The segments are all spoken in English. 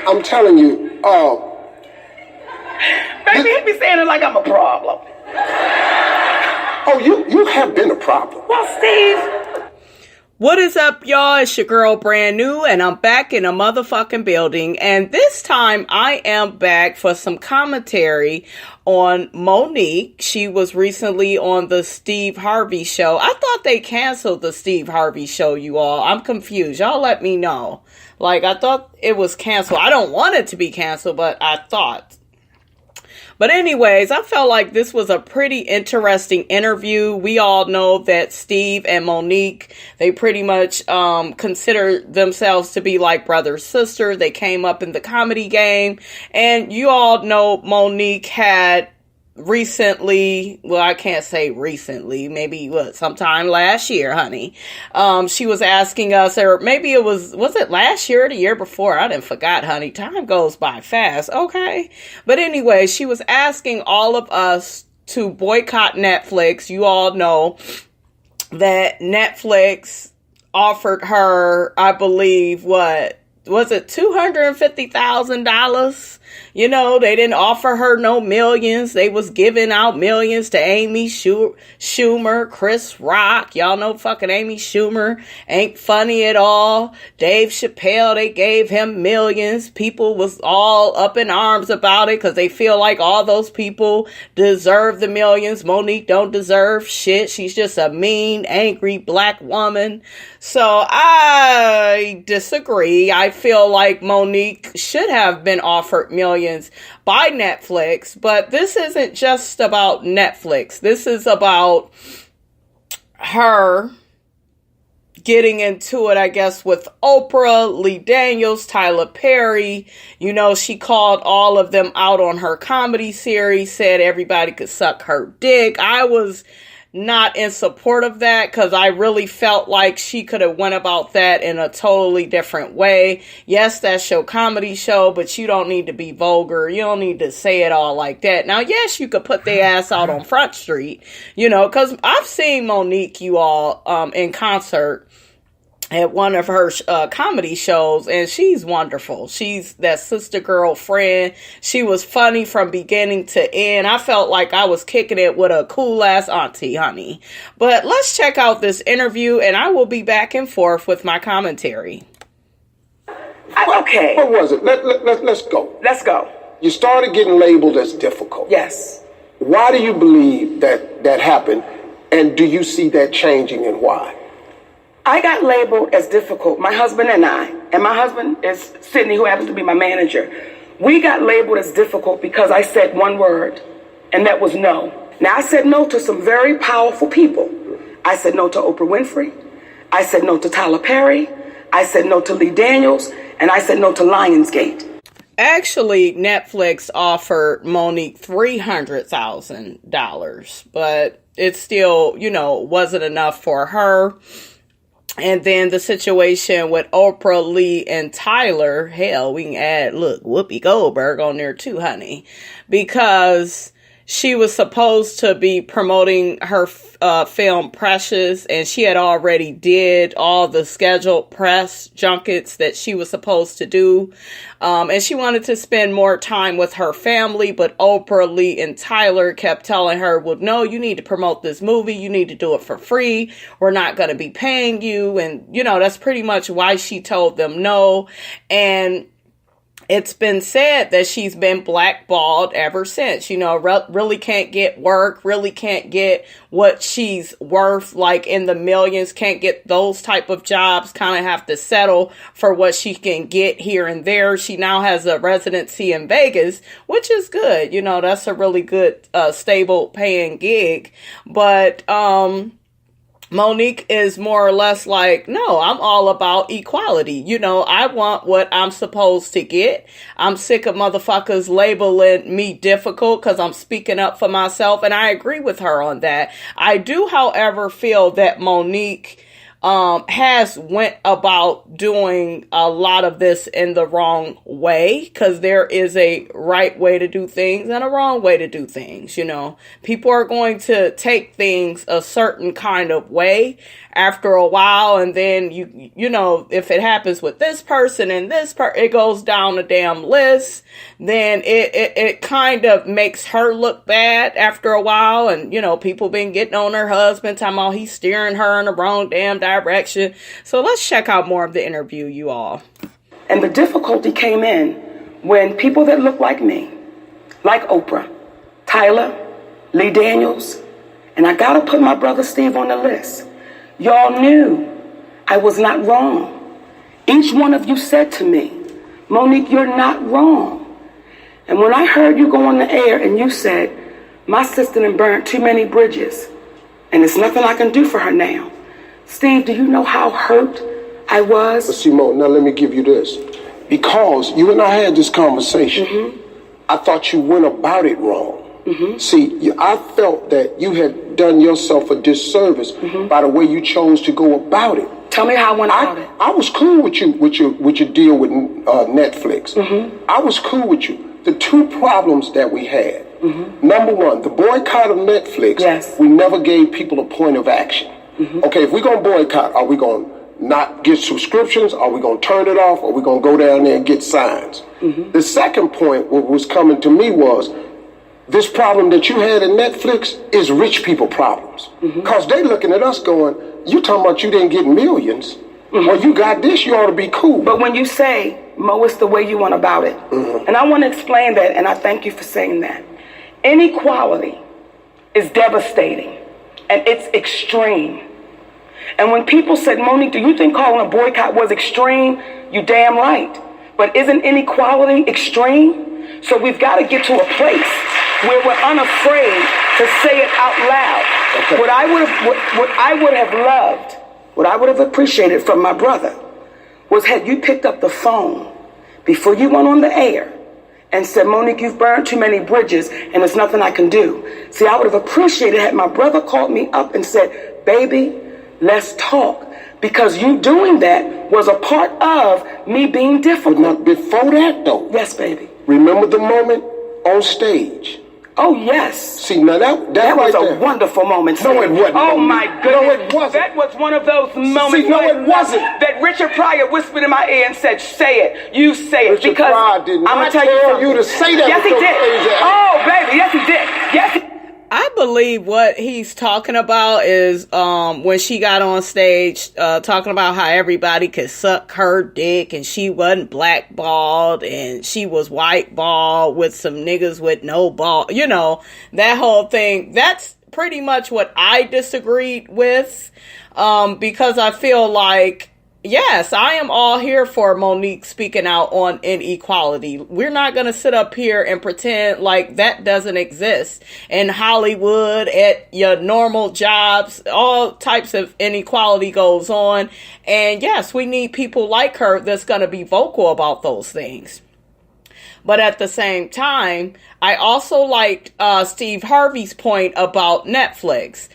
I'm telling you, Baby, he be saying it like I'm a problem. Oh, you have been a problem. Well, Steve. What is up, y'all? It's your girl, Brand New, and I'm back in a motherfucking building. And this time, I am back for some commentary on Monique. She was recently on the Steve Harvey show. I thought they canceled the Steve Harvey show, you all. I'm confused. Y'all let me know. Like, I thought it was canceled. I don't want it to be canceled, but I thought. But anyways, I felt like this was a pretty interesting interview. We all know that Steve and Monique, they pretty much consider themselves to be like brother, sister. They came up in the comedy game. And you all know Monique had recently, well, I can't say recently, maybe sometime last year, honey. She was asking us, or maybe it was it last year or the year before? I didn't forgot, honey. Time goes by fast, okay? But anyway, she was asking all of us to boycott Netflix. You all know that Netflix offered her, I believe, what was it, $250,000? You know, they didn't offer her no millions. They was giving out millions to Amy Schumer, Chris Rock. Y'all know fucking Amy Schumer ain't funny at all. Dave Chappelle, they gave him millions. People was all up in arms about it because they feel like all those people deserve the millions. Monique don't deserve shit. She's just a mean, angry black woman. So I disagree. I feel like Monique should have been offered millions by Netflix, but this isn't just about Netflix. This is about her getting into it, I guess, with Oprah, Lee Daniels, Tyler Perry. You know, she called all of them out on her comedy series, said everybody could suck her dick. I was not in support of that because I really felt like she could have went about that in a totally different way. Yes, that's your comedy show, but you don't need to be vulgar. You don't need to say it all like that. Now, yes, you could put their ass out on Front Street, you know, because I've seen Monique, you all, in concert at one of her comedy shows, and she's wonderful. She's that sister girl friend. She was funny from beginning to end. I felt like I was kicking it with a cool ass auntie, honey. But let's check out this interview, and I will be back and forth with my commentary. Okay. What was it? Let's go. Let's go. You started getting labeled as difficult. Yes. Why do you believe that happened? And do you see that changing, and why? I got labeled as difficult. My husband and my husband is Sydney, who happens to be my manager. We got labeled as difficult because I said one word, and that was no. Now, I said no to some very powerful people. I said no to Oprah Winfrey. I said no to Tyler Perry. I said no to Lee Daniels. And I said no to Lionsgate. Actually, Netflix offered Monique $300,000, but it still, you know, wasn't enough for her. And then the situation with Oprah, Lee, and Tyler, hell, we can add, look, Whoopi Goldberg on there too, honey. Because she was supposed to be promoting her film Precious, and she had already did all the scheduled press junkets that she was supposed to do. And she wanted to spend more time with her family, but Oprah, Lee, and Tyler kept telling her, well, no, you need to promote this movie. You need to do it for free. We're not going to be paying you. And, you know, that's pretty much why she told them no. And it's been said that she's been blackballed ever since, you know, really can't get work, really can't get what she's worth, like in the millions, can't get those type of jobs, kind of have to settle for what she can get here and there. She now has a residency in Vegas, which is good. You know, that's a really good, stable paying gig. But, Monique is more or less like, no, I'm all about equality. You know, I want what I'm supposed to get. I'm sick of motherfuckers labeling me difficult because I'm speaking up for myself. And I agree with her on that. I do, however, feel that Monique has went about doing a lot of this in the wrong way, because there is a right way to do things and a wrong way to do things. You know, people are going to take things a certain kind of way after a while, and then you know, if it happens with this person and this it goes down a damn list, then it kind of makes her look bad after a while. And you know, people been getting on her husband, talking about he's steering her in the wrong damn direction. So let's check out more of the interview, you all. And the difficulty came in when people that look like me, like Oprah, Tyler, Lee Daniels, and I gotta put my brother Steve on the list. Y'all knew I was not wrong. Each one of you said to me, Monique, you're not wrong. And when I heard you go on the air and you said, my sister done burned too many bridges and there's nothing I can do for her now. Steve, do you know how hurt I was? But Simone, now let me give you this. Because you and I had this conversation, I thought you went about it wrong. See, I felt that you had done yourself a disservice by the way you chose to go about it. Tell me how I went about it. I was cool with you, with your deal with Netflix. I was cool with you. The two problems that we had. Number one, the boycott of Netflix. Yes. We never gave people a point of action. Okay, if we're gonna boycott, are we gonna not get subscriptions? Are we gonna turn it off? Are we gonna go down there and get signs? The second point, what was coming to me was, this problem that you had in Netflix is rich people problems. Because they looking at us going, you talking about you didn't get millions. Well, you got this, you ought to be cool. But when you say, Mo, it's the way you went about it. And I want to explain that, and I thank you for saying that. Inequality is devastating, and it's extreme. And when people said, Monique, do you think calling a boycott was extreme? You damn right. But isn't inequality extreme? So we've got to get to a place where we're unafraid to say it out loud. Okay. What I would have loved, what I would have appreciated from my brother was had you picked up the phone before you went on the air and said, Monique, you've burned too many bridges and there's nothing I can do. See, I would have appreciated had my brother called me up and said, baby, let's talk. Because you doing that was a part of me being difficult. But now, before that, though. Yes, baby. Remember the moment on stage? Oh, yes. See, now that was right a there. wonderful moment. No, it wasn't. Oh, my goodness. No, it wasn't. That was one of those moments. See, no, it wasn't. That Richard Pryor whispered in my ear and said, say it. You say it. Richard because Pryor did not I'm gonna tell you to say that. Yes, he did. Oh, baby. Yes, he did. Yes, he did. I believe what he's talking about is when she got on stage talking about how everybody could suck her dick and she wasn't blackballed and she was white balled with some niggas with no ball. You know, that whole thing. That's pretty much what I disagreed with because I feel like, yes, I am all here for Monique speaking out on inequality. We're not going to sit up here and pretend like that doesn't exist. In Hollywood, at your normal jobs, all types of inequality goes on. And yes, we need people like her that's going to be vocal about those things. But at the same time, I also liked Steve Harvey's point about Netflix.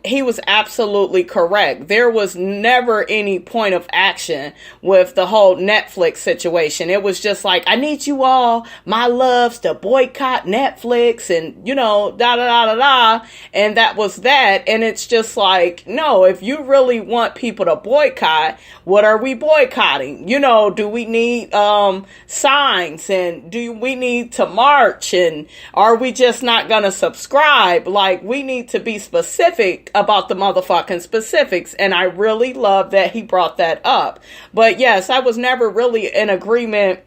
He was absolutely correct. There was never any point of action with the whole Netflix situation. It was just like, I need you all, my loves, to boycott Netflix and, you know, da-da-da-da-da. And that was that. And it's just like, no, if you really want people to boycott, what are we boycotting? You know, do we need signs? And do we need to march? And are we just not going to subscribe? Like, we need to be specific about the motherfucking specifics. And I really love that he brought that up. But yes, I was never really in agreement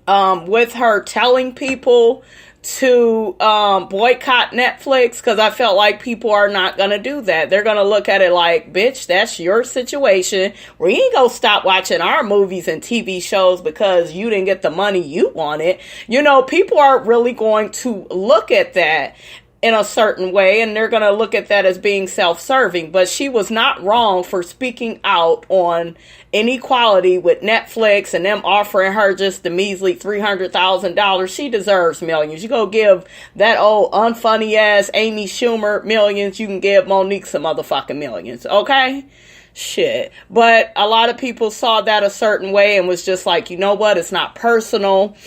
with her telling people to boycott Netflix, because I felt like people are not going to do that. They're going to look at it like, bitch, that's your situation. We ain't going to stop watching our movies and TV shows because you didn't get the money you wanted. You know, people are really going to look at that in a certain way, and they're going to look at that as being self-serving. But she was not wrong for speaking out on inequality with Netflix and them offering her just the measly $300,000. She deserves millions. You go give that old unfunny ass Amy Schumer millions, you can give Monique some motherfucking millions, okay? Shit. But a lot of people saw that a certain way and was just like, you know what? It's not personal.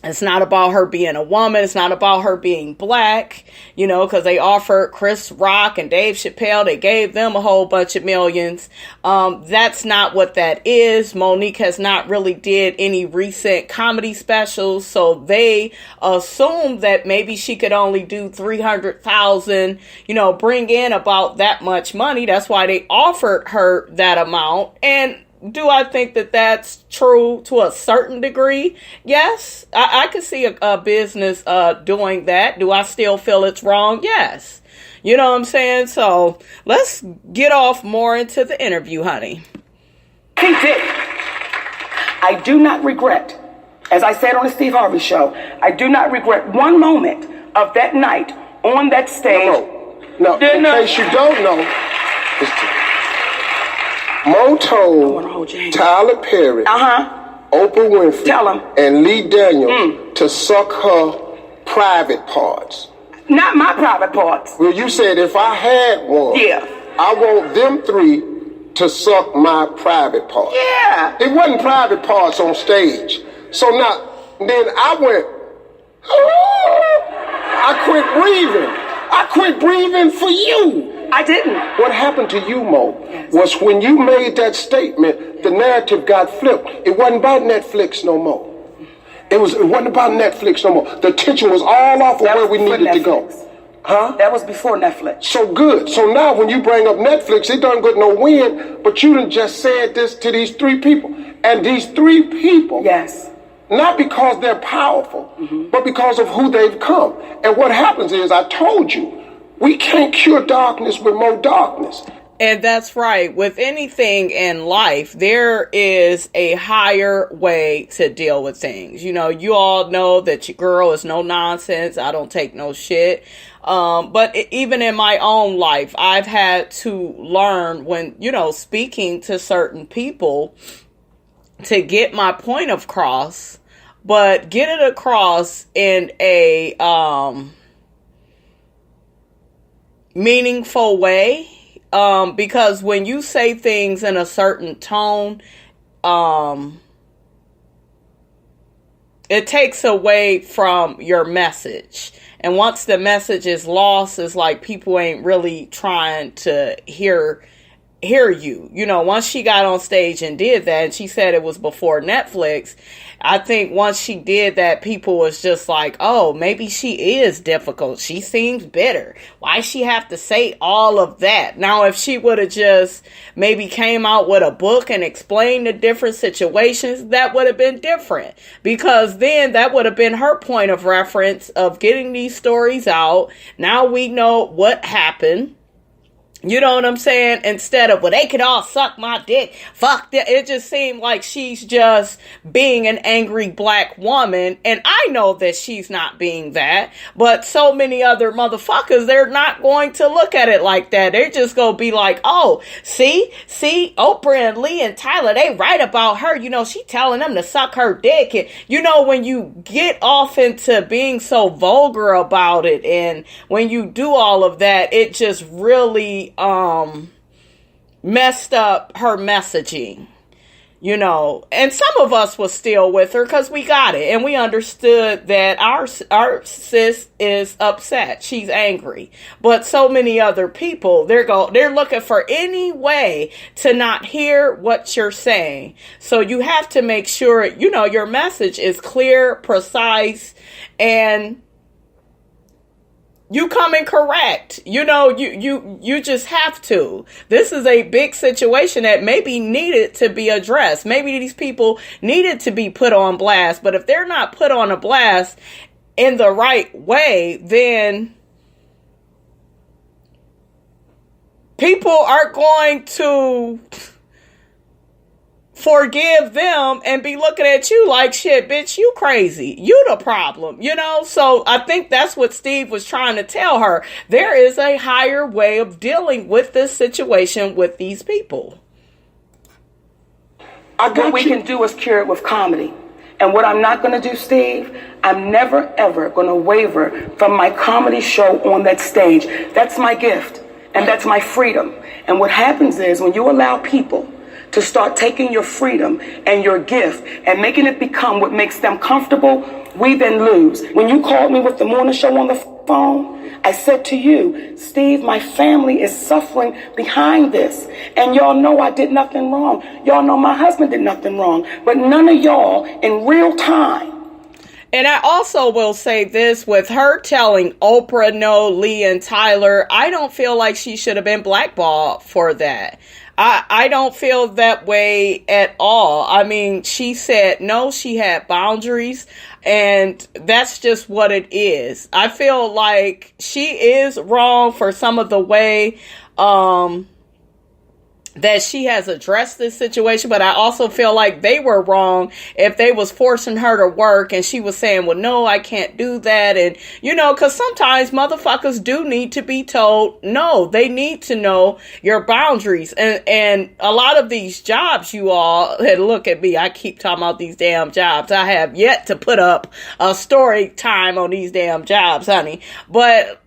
It's not about her being a woman. It's not about her being black, you know, because they offered Chris Rock and Dave Chappelle. They gave them a whole bunch of millions. That's not what that is. Monique has not really did any recent comedy specials. So they assumed that maybe she could only do 300,000, you know, bring in about that much money. That's why they offered her that amount. And do I think that that's true to a certain degree? Yes, I could see a business doing that. Do I still feel it's wrong? Yes. You know what I'm saying? So let's get off more into the interview, honey. He did. I do not regret, as I said on the Steve Harvey show, I do not regret one moment of that night on that stage. No, in case you don't know, Mo told Tyler Perry, Oprah Winfrey, and Lee Daniels to suck her private parts. Not my private parts. Well, you said if I had one, I want them three to suck my private parts. Yeah. It wasn't private parts on stage. So now, then I went, I quit breathing. I quit breathing for you. I didn't. What happened to you, Mo, was when you made that statement, the narrative got flipped. It wasn't about Netflix no more. It wasn't about Netflix no more. The attention was all off of where we needed to go. Huh? That was before Netflix. So good. So now when you bring up Netflix, it doesn't get no win, but you done just said this to these three people. And these three people, not because they're powerful, but because of who they've come. And what happens is, I told you, we can't cure darkness with more darkness. And that's right. With anything in life, there is a higher way to deal with things. You know, you all know that your girl is no nonsense. I don't take no shit. But even in my own life, I've had to learn when, you know, speaking to certain people to get my point across, but get it across in a meaningful way. Because when you say things in a certain tone, it takes away from your message. And once the message is lost, it's like people ain't really trying to hear you. You know, once she got on stage and did that, and she said it was before Netflix, I think once she did that, people was just like, oh, maybe she is difficult. She seems bitter. Why she have to say all of that? Now, if she would have just maybe came out with a book and explained the different situations, that would have been different. Because then that would have been her point of reference of getting these stories out. Now we know what happened. You know what I'm saying? Instead of, well, they could all suck my dick. Fuck that. It just seemed like she's just being an angry black woman. And I know that she's not being that. But so many other motherfuckers, they're not going to look at it like that. They're just going to be like, oh, see, Oprah and Lee and Tyler, they write about her. You know, she telling them to suck her dick. And, you know, when you get off into being so vulgar about it, and when you do all of that, it just really messed up her messaging, you know. And some of us was still with her because we got it and we understood that our sis is upset, she's angry. But so many other people, they're looking for any way to not hear what you're saying. So you have to make sure, you know, your message is clear, precise, and you come in correct. You know, you just have to. This is a big situation that maybe needed to be addressed. Maybe these people needed to be put on blast. But if they're not put on a blast in the right way, then people are going to forgive them and be looking at you like, shit, bitch, you crazy. You the problem, you know? So I think that's what Steve was trying to tell her. There is a higher way of dealing with this situation with these people. What we can do is cure it with comedy. And what I'm not going to do, Steve, I'm never, ever going to waver from my comedy show on that stage. That's my gift. And that's my freedom. And what happens is when you allow people to start taking your freedom and your gift and making it become what makes them comfortable, we then lose. When you called me with the morning show on the phone, I said to you, Steve, my family is suffering behind this. And y'all know I did nothing wrong. Y'all know my husband did nothing wrong. But none of y'all in real time. And I also will say this, with her telling Oprah no, Lee and Tyler, I don't feel like she should have been blackballed for that. I don't feel that way at all. I mean, she said no, she had boundaries, and that's just what it is. I feel like she is wrong for some of the way that she has addressed this situation, but I also feel like they were wrong if they was forcing her to work and she was saying, well, no, I can't do that. And, you know, because sometimes motherfuckers do need to be told no. They need to know your boundaries. And a lot of these jobs, you all, and look at me, I keep talking about these damn jobs. I have yet to put up a story time on these damn jobs, honey. But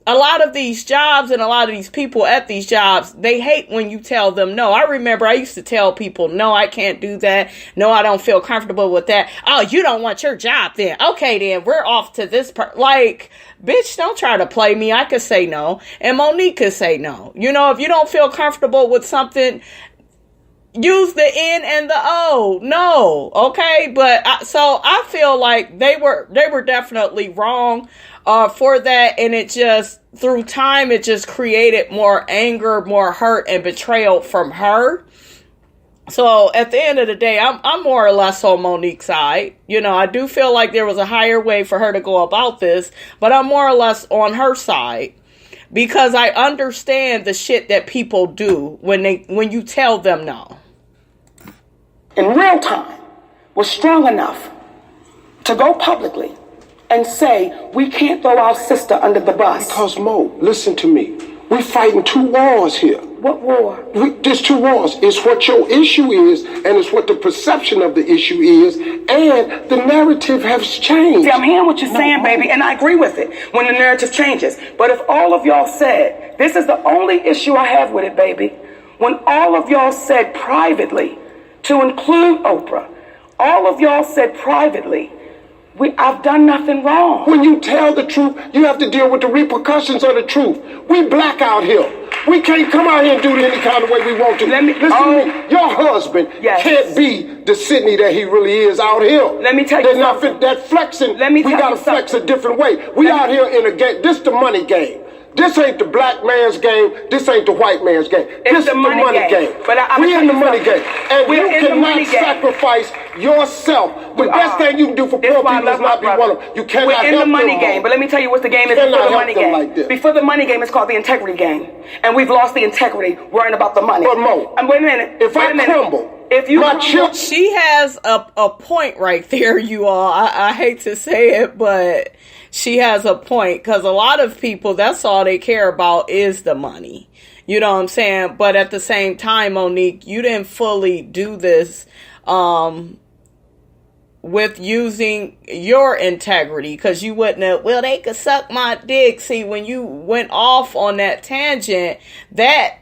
a lot of these jobs and a lot of these people at these jobs, they hate when you tell them no. I remember I used to tell people, no, I can't do that. No, I don't feel comfortable with that. Oh, you don't want your job then. Okay, then we're off to this like, bitch, don't try to play me. I could say no. And Monique could say no. You know, if you don't feel comfortable with something, use the N and the O. No. Okay. But so I feel like they were definitely wrong for that, and it just, through time, it just created more anger, more hurt, and betrayal from her. So at the end of the day, I'm more or less on Monique's side. You know, I do feel like there was a higher way for her to go about this, but I'm more or less on her side because I understand the shit that people do when you tell them no. In real time, was strong enough to go publicly and say, we can't throw our sister under the bus. Because, Mo, listen to me. We're fighting two wars here. What war? There's two wars. It's what your issue is, and it's what the perception of the issue is, and the narrative has changed. See, I'm hearing what you're saying, baby, and I agree with it when the narrative changes. But if all of y'all said, this is the only issue I have with it, baby, when all of y'all said privately, to include Oprah, all of y'all said privately, I've done nothing wrong. When you tell the truth, you have to deal with the repercussions of the truth. We black out here. We can't come out here and do it any kind of way we want to. Listen to me. Your husband can't be the Sydney that he really is out here. Let me tell you something. That flexing, we got to flex a different way. We out here in a game. This the money game. This ain't the black man's game. This ain't the white man's game. This is the money game. But we in the money game. And you cannot sacrifice yourself. The best thing you can do for poor people is not be one of them. You cannot help them. We're in the money game. But let me tell you what the game is before the money game. Like before the money game, it's called the integrity game. And we've lost the integrity worrying about the money. But Mo, wait a minute. If I crumble, she has a point right there, you all. I hate to say it, but she has a point, because a lot of people, that's all they care about is the money. You know what I'm saying? But at the same time, Monique, you didn't fully do this with using your integrity, because you wouldn't have, well, they could suck my dick. See, when you went off on that tangent, that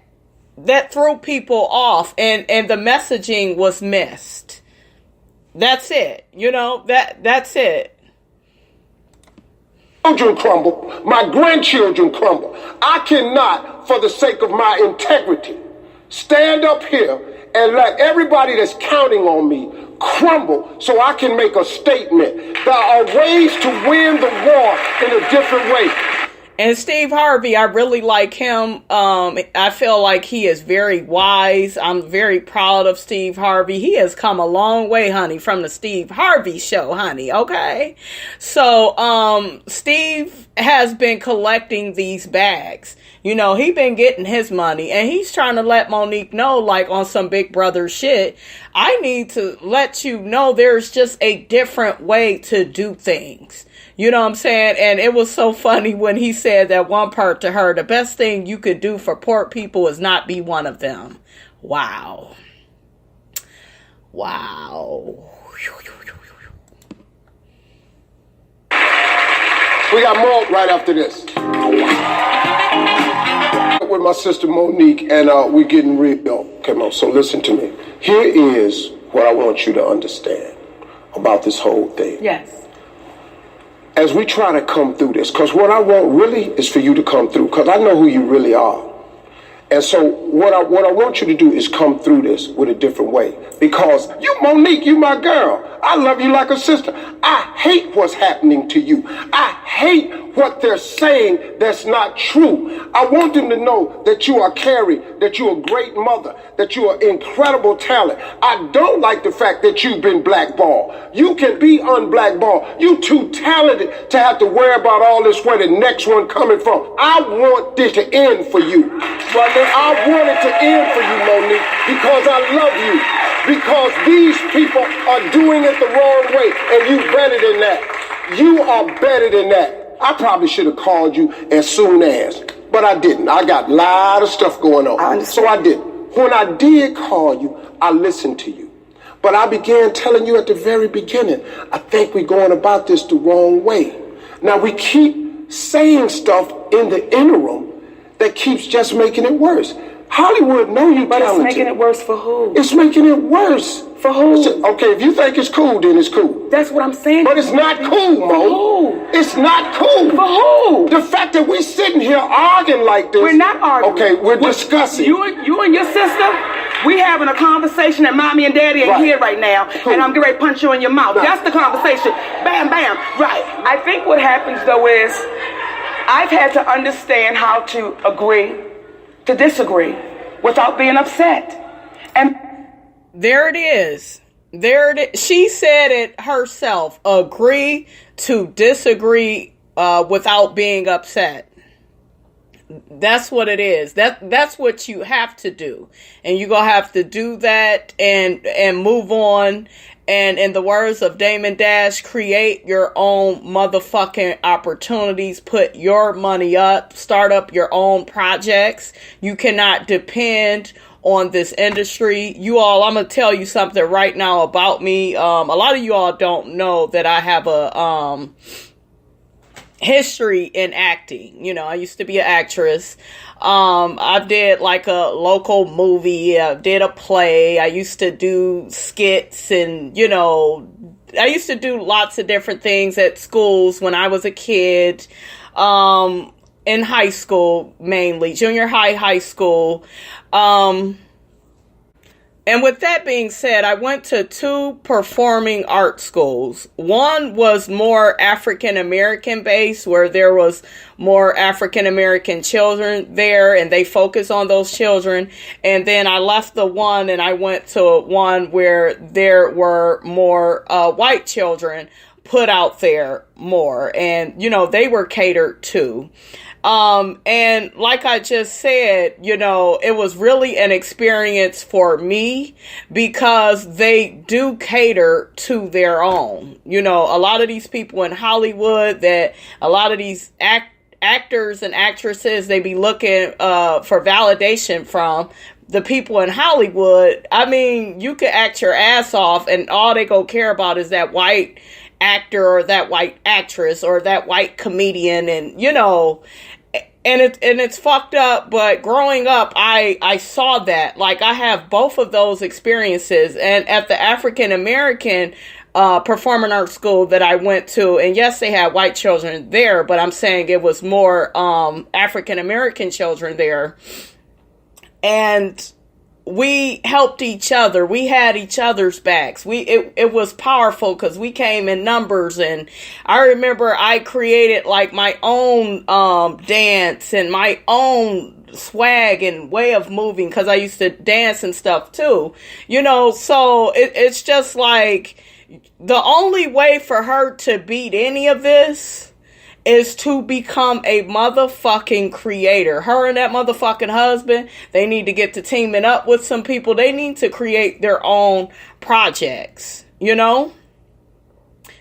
threw people off, and the messaging was missed. That's it. You know, that's it. Children crumble, my grandchildren crumble. I cannot, for the sake of my integrity, stand up here and let everybody that's counting on me crumble so I can make a statement. There are ways to win the war in a different way. And Steve Harvey, I really like him. I feel like he is very wise. I'm very proud of Steve Harvey. He has come a long way, honey, from the Steve Harvey show, honey. Okay. So, Steve has been collecting these bags. You know, he been getting his money, and he's trying to let Monique know, like on some Big Brother shit, I need to let you know there's just a different way to do things. You know what I'm saying? And it was so funny when he said that one part to her, the best thing you could do for poor people is not be one of them. Wow. Wow. We got more right after this. with my sister Monique, and we're getting real. Come on, so listen to me. Here is what I want you to understand about this whole thing. Yes. As we try to come through this, because what I want really is for you to come through, because I know who you really are. And so what I want you to do is come through this with a different way. Because you, Monique, you my girl. I love you like a sister. I hate what's happening to you. I hate what they're saying that's not true. I want them to know that you are Carrie, that you're a great mother, that you are incredible talent. I don't like the fact that you've been blackballed. You can be unblackballed. You too talented to have to worry about all this where the next one coming from. I want this to end for you. Well, I want it to end for you, Monique, because I love you. Because these people are doing it the wrong way, and you better than that. You are better than that. I probably should have called you as soon as, but I didn't. I got a lot of stuff going on, so I didn't. When I did call you, I listened to you. But I began telling you at the very beginning, I think we're going about this the wrong way. Now, we keep saying stuff in the interim that keeps just making it worse. Hollywood know you talented. But it's making it worse for who? It's making it worse. For who? Okay, if you think it's cool, then it's cool. That's what I'm saying. But it's not cool, Mo. For who? It's not cool. For who? The fact that we're sitting here arguing like this. We're not arguing. Okay, we're discussing. You and your sister, we having a conversation and mommy and daddy ain't here right now, cool. And I'm getting ready to punch you in your mouth. Right. That's the conversation. Bam, bam. Right. I think what happens, though, is I've had to understand how to agree to disagree without being upset. And there it is. There it is. She said it herself. Agree to disagree without being upset. That's what it is. That's what you have to do. And you're going to have to do that and move on. And in the words of Damon Dash, create your own motherfucking opportunities. Put your money up. Start up your own projects. You cannot depend on this industry. You all, I'm going to tell you something right now about me. A lot of you all don't know that I have a history in acting. You know, I used to be an actress. I did like a local movie. I did a play. I used to do skits and, you know, I used to do lots of different things at schools when I was a kid. In high school, mainly junior high school. And with that being said, I went to 2 performing art schools. One was more African American based, where there was more African American children there, and they focus on those children. And then I left the one and I went to one where there were more white children put out there more, and you know, they were catered to. And like I just said, you know, it was really an experience for me because they do cater to their own. You know, a lot of these people in Hollywood, that a lot of these actors and actresses, they be looking for validation from the people in Hollywood. I mean, you could act your ass off and all they go care about is that white actor or that white actress or that white comedian, and you know, and it's fucked up. But growing up, I saw that. Like, I have both of those experiences. And at the African American performing arts school that I went to, and yes, they had white children there, but I'm saying it was more African American children there, and we helped each other. We had each other's backs. It was powerful because we came in numbers. And I remember I created like my own dance and my own swag and way of moving because I used to dance and stuff too. You know, so it's just like the only way for her to beat any of this is to become a motherfucking creator. Her and that motherfucking husband, they need to get to teaming up with some people. They need to create their own projects, you know?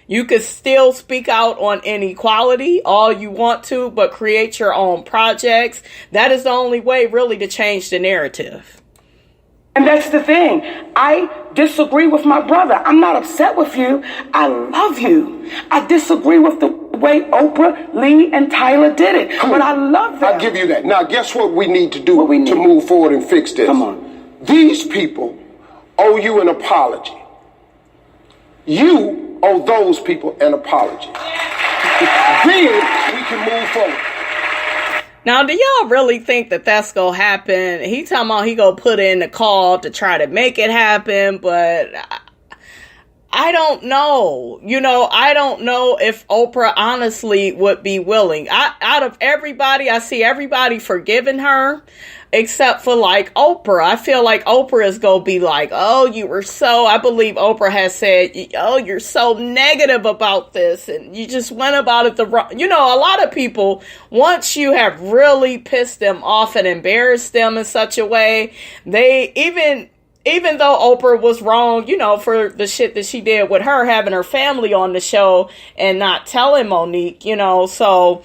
You could still speak out on inequality all you want to, but create your own projects. That is the only way really to change the narrative. And that's the thing. I disagree with my brother. I'm not upset with you. I love you. I disagree with the the way Oprah, Lee, and Tyler did it. Cool. But I love them. I'll give you that. Now, guess what we need to do What we need? to move forward and fix this? Come on. These people owe you an apology. You owe those people an apology. Then we can move forward. Now, do y'all really think that that's gonna happen? He talking about he gonna put in the call to try to make it happen, but I don't know. You know, I don't know if Oprah honestly would be willing. Out of everybody, I see everybody forgiving her, except for like Oprah. I feel like Oprah is going to be like, oh, you were so, I believe Oprah has said, oh, you're so negative about this and you just went about it the wrong. You know, a lot of people, once you have really pissed them off and embarrassed them in such a way, they even though Oprah was wrong, you know, for the shit that she did with her having her family on the show and not telling Monique, you know, so,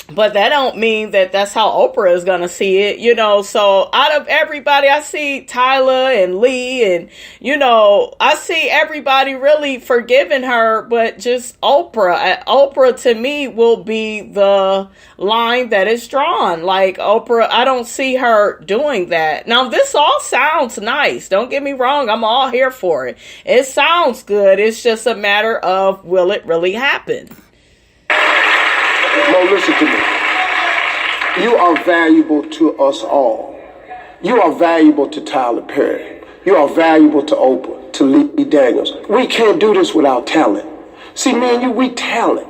but that don't mean that that's how Oprah is going to see it, you know. So out of everybody, I see Tyler and Lee and, you know, I see everybody really forgiving her, but just Oprah. Oprah to me will be the line that is drawn. Like Oprah, I don't see her doing that. Now this all sounds nice. Don't get me wrong. I'm all here for it. It sounds good. It's just a matter of, will it really happen? No, listen to me. You are valuable to us all. You are valuable to Tyler Perry. You are valuable to Oprah, to Lee Daniels. We can't do this without talent. See, me and you, we talent.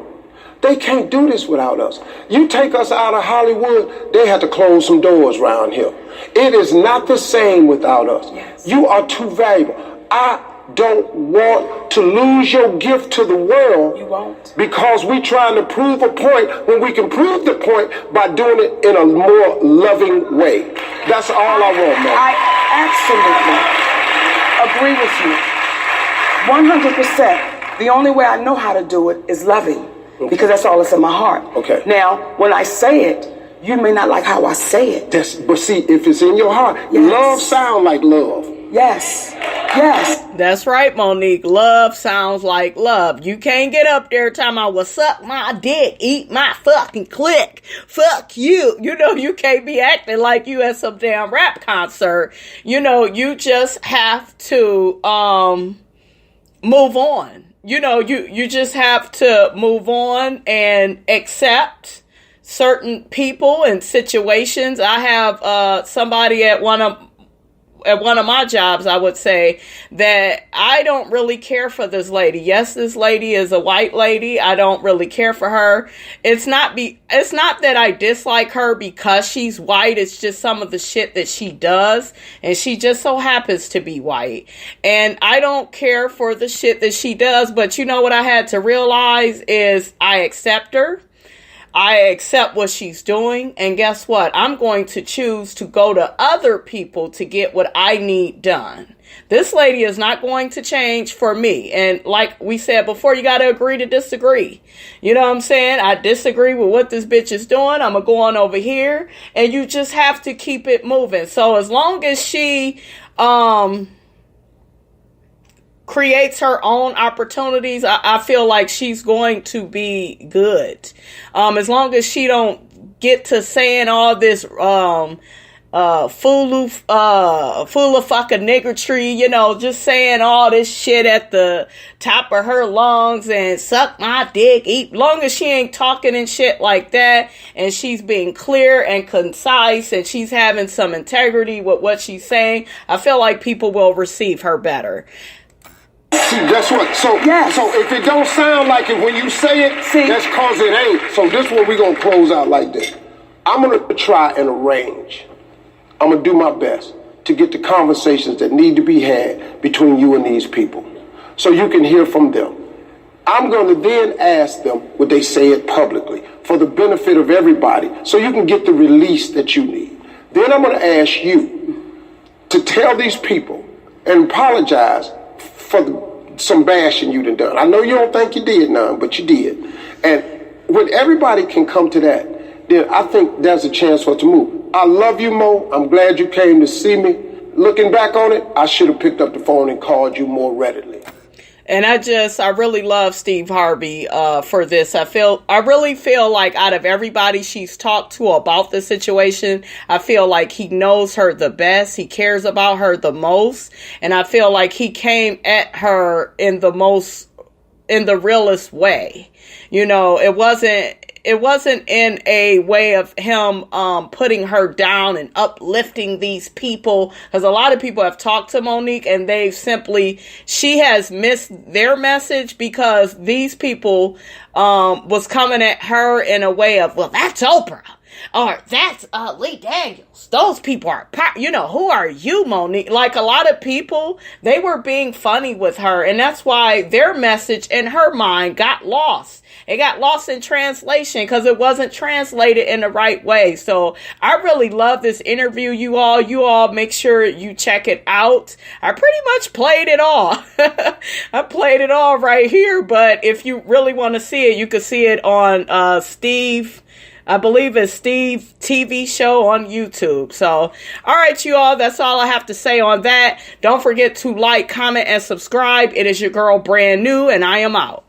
They can't do this without us. You take us out of Hollywood, they have to close some doors around here. It is not the same without us. Yes. You are too valuable. I don't want to lose your gift to the world. You won't. Because we're trying to prove a point when we can prove the point by doing it in a more loving way. That's all I want, man. I absolutely agree with you. 100%. The only way I know how to do it is loving. Okay. Because that's all that's in my heart. Okay. Now, when I say it, you may not like how I say it. But see, if it's in your heart, yes. Love sound like love. Yes. Yes. That's right, Monique. Love sounds like love. You can't get up there talking about, well, suck my dick, eat my fucking click, fuck you. You know, you can't be acting like you at some damn rap concert. You know, you just have to move on. You know, you just have to move on and accept certain people and situations. I have somebody at one of my jobs, I would say that I don't really care for this lady. Yes, this lady is a white lady. I don't really care for her. It's not that I dislike her because she's white. It's just some of the shit that she does. And she just so happens to be white. And I don't care for the shit that she does. But you know what I had to realize is I accept her. I accept what she's doing, and guess what? I'm going to choose to go to other people to get what I need done. This lady is not going to change for me. And like we said before, you got to agree to disagree. You know what I'm saying? I disagree with what this bitch is doing. I'm going to go on over here, and you just have to keep it moving. So as long as she creates her own opportunities, I feel like she's going to be good. As long as she don't get to saying all this full of fucking niggertree, you know, just saying all this shit at the top of her lungs and suck my dick, eat. Long as she ain't talking and shit like that, and she's being clear and concise, and she's having some integrity with what she's saying, I feel like people will receive her better. See, guess what? So if it don't sound like it when you say it, that's cause it ain't. So this one we're gonna close out like this. I'm gonna try and arrange. I'm gonna do my best to get the conversations that need to be had between you and these people, so you can hear from them. I'm gonna then ask them would they say it publicly for the benefit of everybody, so you can get the release that you need. Then I'm gonna ask you to tell these people and apologize for some bashing you done. I know you don't think you did none, but you did. And when everybody can come to that, then I think there's a chance for it to move. I love you, Mo. I'm glad you came to see me. Looking back on it, I should have picked up the phone and called you more readily. And I really love Steve Harvey for this. I really feel like out of everybody she's talked to about the situation, I feel like he knows her the best. He cares about her the most. And I feel like he came at her in the realest way. You know, it wasn't in a way of him putting her down and uplifting these people, because a lot of people have talked to Monique and she has missed their message, because these people was coming at her in a way of, well, that's Oprah, or that's Lee Daniels. Those people are, who are you, Monique? Like, a lot of people, they were being funny with her, and that's why their message in her mind got lost. It got lost in translation because it wasn't translated in the right way. So I really love this interview, you all. You all make sure you check it out. I pretty much played it all. I played it all right here. But if you really want to see it, you can see it on Steve. I believe it's Steve TV show on YouTube. So, all right, you all, that's all I have to say on that. Don't forget to like, comment, and subscribe. It is your girl, Brand New, and I am out.